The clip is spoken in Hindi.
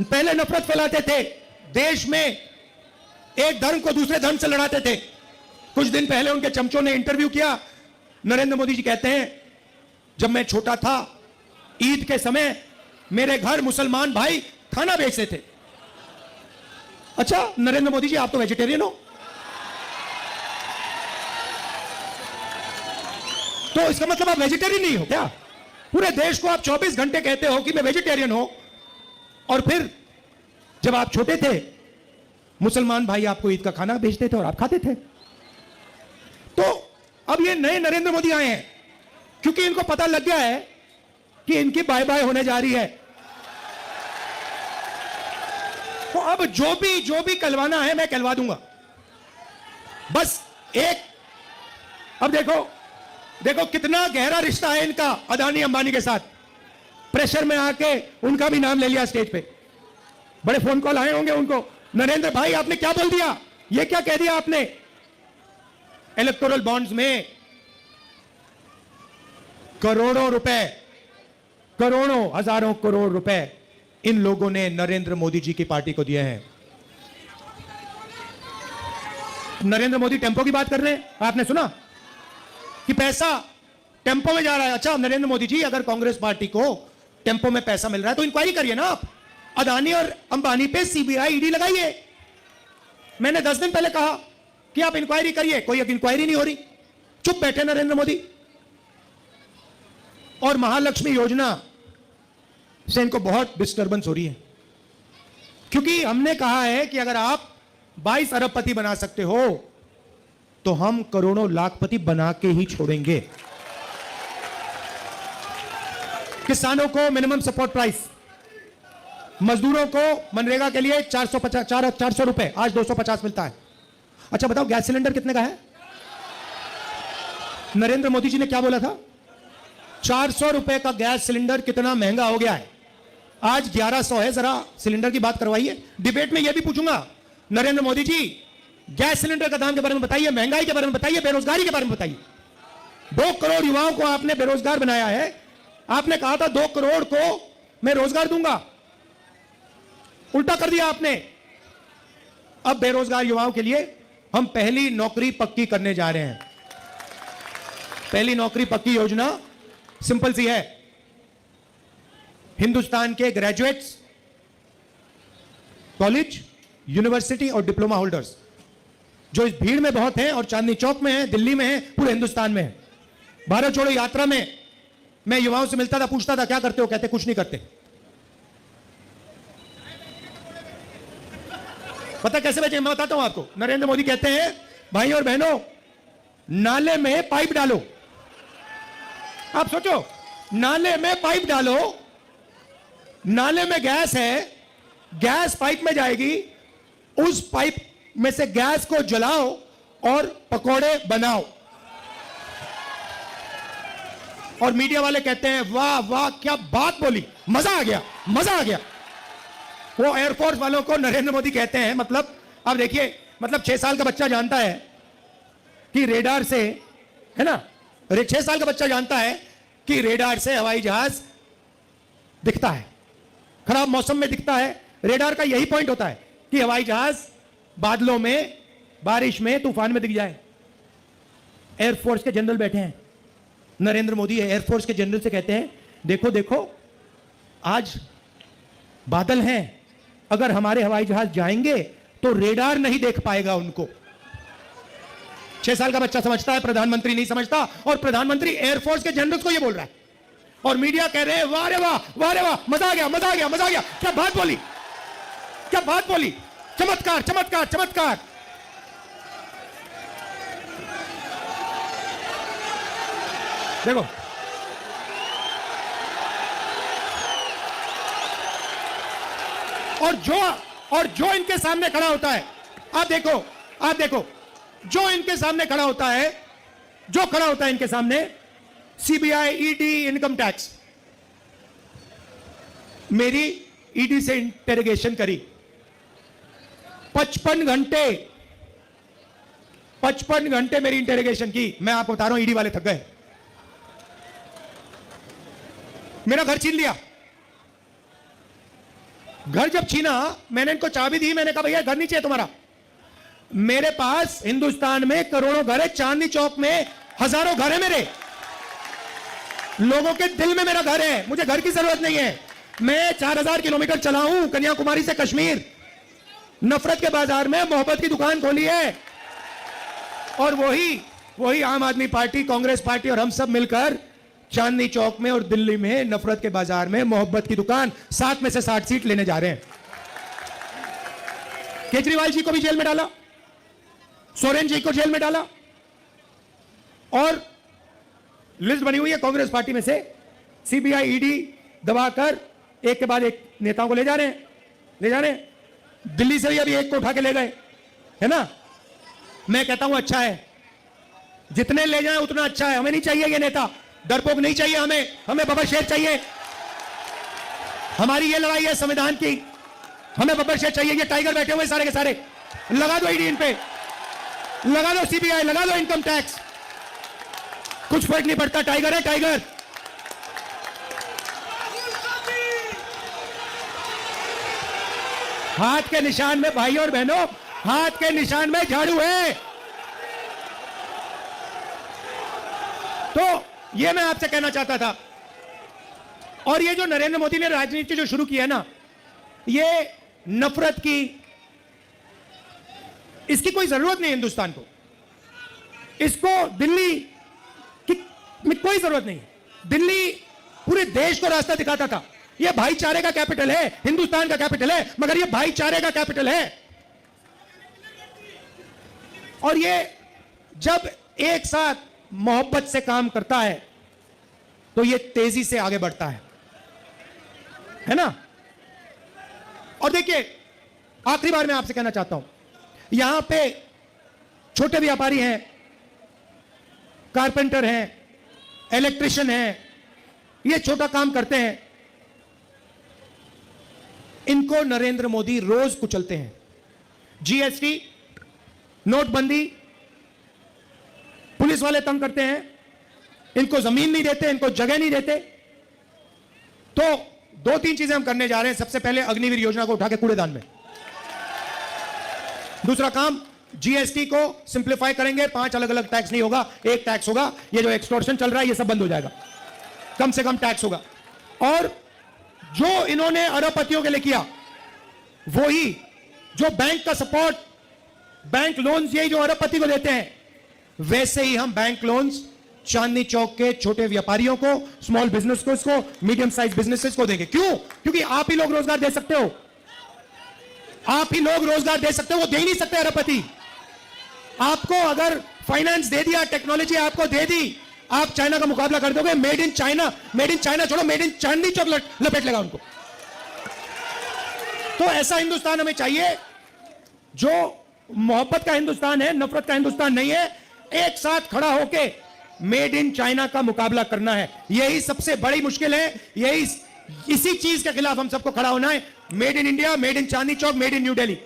पहले नफरत फैलाते थे, देश में एक धर्म को दूसरे धर्म से लड़ाते थे। कुछ दिन पहले उनके चमचों ने इंटरव्यू किया, नरेंद्र मोदी जी कहते हैं जब मैं छोटा था ईद के समय मेरे घर मुसलमान भाई खाना बेचते थे। अच्छा नरेंद्र मोदी जी आप तो वेजिटेरियन हो, तो इसका मतलब आप वेजिटेरियन नहीं हो क्या? पूरे देश को आप 24 घंटे कहते हो कि मैं वेजिटेरियन हूं, और फिर जब आप छोटे थे मुसलमान भाई आपको ईद का खाना भेजते थे और आप खाते थे। तो अब ये नए नरेंद्र मोदी आए हैं क्योंकि इनको पता लग गया है कि इनकी बाय बाय होने जा रही है। तो अब जो भी कहलवाना है मैं कहलवा दूंगा। बस एक, अब देखो कितना गहरा रिश्ता है इनका अदानी अंबानी के साथ। प्रेशर में आके उनका भी नाम ले लिया स्टेज पे, बड़े फोन कॉल आए होंगे उनको, नरेंद्र भाई आपने क्या बोल दिया, ये क्या कह दिया आपने। इलेक्टोरल बॉन्ड्स में करोड़ों रुपए, करोड़ों हजारों करोड़ रुपए इन लोगों ने नरेंद्र मोदी जी की पार्टी को दिए हैं। नरेंद्र मोदी टेम्पो की बात कर रहे हैं, आपने सुना कि पैसा टेम्पो में जा रहा है। अच्छा नरेंद्र मोदी जी अगर कांग्रेस पार्टी को टेम्पो में पैसा मिल रहा है तो इंक्वायरी करिए ना आप, अदानी और अंबानी पे सीबीआई ईडी लगाइए। मैंने 10 दिन पहले कहा कि आप इंक्वायरी करिए, कोई इंक्वायरी नहीं हो रही, चुप बैठे नरेंद्र मोदी। और महालक्ष्मी योजना से इनको बहुत डिस्टर्बेंस हो रही है क्योंकि हमने कहा है कि अगर आप 22 अरबपति बना सकते हो तो हम करोड़ों लाखपति बना के ही छोड़ेंगे। किसानों को मिनिमम सपोर्ट प्राइस, मजदूरों को मनरेगा के लिए 400 रुपए, आज 250 मिलता है। अच्छा बताओ गैस सिलेंडर कितने का है? नरेंद्र मोदी जी ने क्या बोला था, 400 रुपए का गैस सिलेंडर कितना महंगा हो गया है, आज 1100 है। जरा सिलेंडर की बात करवाइए। डिबेट में यह भी पूछूंगा, नरेंद्र मोदी जी गैस सिलेंडर का दाम के बारे में बताइए, महंगाई के बारे में बताइए, बेरोजगारी के बारे में बताइए। 2 करोड़ युवाओं को आपने बेरोजगार बनाया है, आपने कहा था 2 करोड़ को मैं रोजगार दूंगा, उल्टा कर दिया आपने। अब बेरोजगार युवाओं के लिए हम पहली नौकरी पक्की करने जा रहे हैं। पहली नौकरी पक्की योजना सिंपल सी है, हिंदुस्तान के ग्रेजुएट्स, कॉलेज, यूनिवर्सिटी और डिप्लोमा होल्डर्स जो इस भीड़ में बहुत हैं और चांदनी चौक में हैं, दिल्ली में हैं, पूरे हिंदुस्तान में हैं। भारत जोड़ो यात्रा में मैं युवाओं से मिलता था, पूछता था क्या करते हो, कहते कुछ नहीं करते। पता कैसे बचे, मैं बताता हूं आपको। नरेंद्र मोदी कहते हैं भाई और बहनों नाले में पाइप डालो। आप सोचो, नाले में पाइप डालो, नाले में गैस है, गैस पाइप में जाएगी, उस पाइप में से गैस को जलाओ और पकोड़े बनाओ। और मीडिया वाले कहते हैं वाह वाह क्या बात बोली, मजा आ गया, मजा आ गया। वो एयरफोर्स वालों को नरेंद्र मोदी कहते हैं, मतलब अब देखिए, मतलब 6 साल का बच्चा जानता है कि रेडार से, है ना, 6 साल का बच्चा जानता है कि रेडार से हवाई जहाज दिखता है, खराब मौसम में दिखता है। रेडार का यही पॉइंट होता है कि हवाई जहाज बादलों में, बारिश में, तूफान में दिख जाए। एयरफोर्स के जनरल बैठे हैं, नरेंद्र मोदी एयरफोर्स के जनरल से कहते हैं देखो देखो आज बादल हैं, अगर हमारे हवाई जहाज जाएंगे तो रेडार नहीं देख पाएगा उनको। 6 साल का बच्चा समझता है, प्रधानमंत्री नहीं समझता, और प्रधानमंत्री एयरफोर्स के जनरल्स को यह बोल रहा है। और मीडिया कह रहे हैं वाह रे वाह, वाह रे वाह, मजा आ गया, मजा आ गया, मजा आ गया, क्या बात बोली, क्या बात बोली, चमत्कार चमत्कार चमत्कार। देखो और जो इनके सामने खड़ा होता है, आप देखो जो इनके सामने खड़ा होता है, जो खड़ा होता है इनके सामने, सीबीआई, ईडी, इनकम टैक्स। मेरी ईडी से इंटेरोगेशन करी 55 घंटे मेरी इंटेरोगेशन की। मैं आपको बता रहा हूं ईडी वाले थक गए, मेरा घर छीन लिया। घर जब छीना, मैंने इनको चाबी दी, मैंने कहा भैया घर नहीं चाहिए तुम्हारा। मेरे पास हिंदुस्तान में करोड़ों घर है, चांदनी चौक में हजारों घर है, मेरे लोगों के दिल में मेरा घर है, मुझे घर की जरूरत नहीं है। मैं 4000 किलोमीटर चला हूं कन्याकुमारी से कश्मीर, नफरत के बाजार में मोहब्बत की दुकान खोली है, और वही आम आदमी पार्टी, कांग्रेस पार्टी और हम सब मिलकर चांदनी चौक में और दिल्ली में नफरत के बाजार में मोहब्बत की दुकान 60 में से 60 सीट लेने जा रहे हैं। केजरीवाल जी को भी जेल में डाला, सोरेन जी को जेल में डाला, और लिस्ट बनी हुई है कांग्रेस पार्टी में से, सीबीआई ईडी दबाकर एक के बाद एक नेताओं को ले जा रहे हैं। दिल्ली से भी अभी एक को उठा के ले गए, है ना। मैं कहता हूं अच्छा है, जितने ले जाएं उतना अच्छा है। हमें नहीं चाहिए ये नेता, डरपोक नहीं चाहिए हमें बब्बर शेर चाहिए। हमारी ये लड़ाई है संविधान की, हमें बब्बर शेर चाहिए। ये टाइगर बैठे हुए सारे के सारे, लगा दो ईडी इन पे, लगा दो सीबीआई, लगा दो इनकम टैक्स, कुछ फर्क नहीं पड़ता। टाइगर है टाइगर। हाथ के निशान में भाई और बहनों, हाथ के निशान में झाड़ू है। तो ये मैं आपसे कहना चाहता था। और ये जो नरेंद्र मोदी ने राजनीति जो शुरू की है ना, ये नफरत की, इसकी कोई जरूरत नहीं हिंदुस्तान को, इसको दिल्ली की कोई जरूरत नहीं। दिल्ली पूरे देश को रास्ता दिखाता था। ये भाईचारे का कैपिटल है, हिंदुस्तान का कैपिटल है, मगर ये भाईचारे का कैपिटल है। और ये जब एक साथ मोहब्बत से काम करता है तो ये तेजी से आगे बढ़ता है ना। और देखिए, आखिरी बार मैं आपसे कहना चाहता हूं, यहां पे छोटे व्यापारी हैं, कारपेंटर हैं, इलेक्ट्रिशियन हैं, ये छोटा काम करते हैं, इनको नरेंद्र मोदी रोज कुचलते हैं। जीएसटी, नोटबंदी, पुलिस वाले तंग करते हैं, इनको जमीन नहीं देते, इनको जगह नहीं देते। तो 2-3 चीजें हम करने जा रहे हैं। सबसे पहले अग्निवीर योजना को उठा के कूड़ेदान में। दूसरा काम, जीएसटी को सिंप्लीफाई करेंगे, 5 अलग अलग टैक्स नहीं होगा, एक टैक्स होगा। ये जो एक्सटॉर्शन चल रहा है ये सब बंद हो जाएगा, कम से कम टैक्स होगा। और जो इन्होंने अरबपतियों के लिए किया, वही जो बैंक का सपोर्ट, बैंक लोन्स यही जो अरबपति को देते हैं, वैसे ही हम बैंक लोन्स चांदनी चौक के छोटे व्यापारियों को, स्मॉल बिजनेस को, मीडियम साइज बिजनेसेस को देंगे। क्यों? क्योंकि आप ही लोग रोजगार दे सकते हो, आप ही लोग रोजगार दे सकते हो, वो दे ही नहीं सकते अरबपति। आपको अगर फाइनेंस दे दिया, टेक्नोलॉजी आपको दे दी, आप चाइना का मुकाबला कर दोगे। मेड इन चाइना छोड़ो, मेड इन चांदनी चौक लपेट लेगा उनको। तो ऐसा हिंदुस्तान हमें चाहिए जो मोहब्बत का हिंदुस्तान है, नफरत का हिंदुस्तान नहीं है। एक साथ खड़ा होके मेड इन चाइना का मुकाबला करना है, यही सबसे बड़ी मुश्किल है। इसी चीज के खिलाफ हम सबको खड़ा होना है। Made in India, made in Chandni Chowk, made in new Delhi.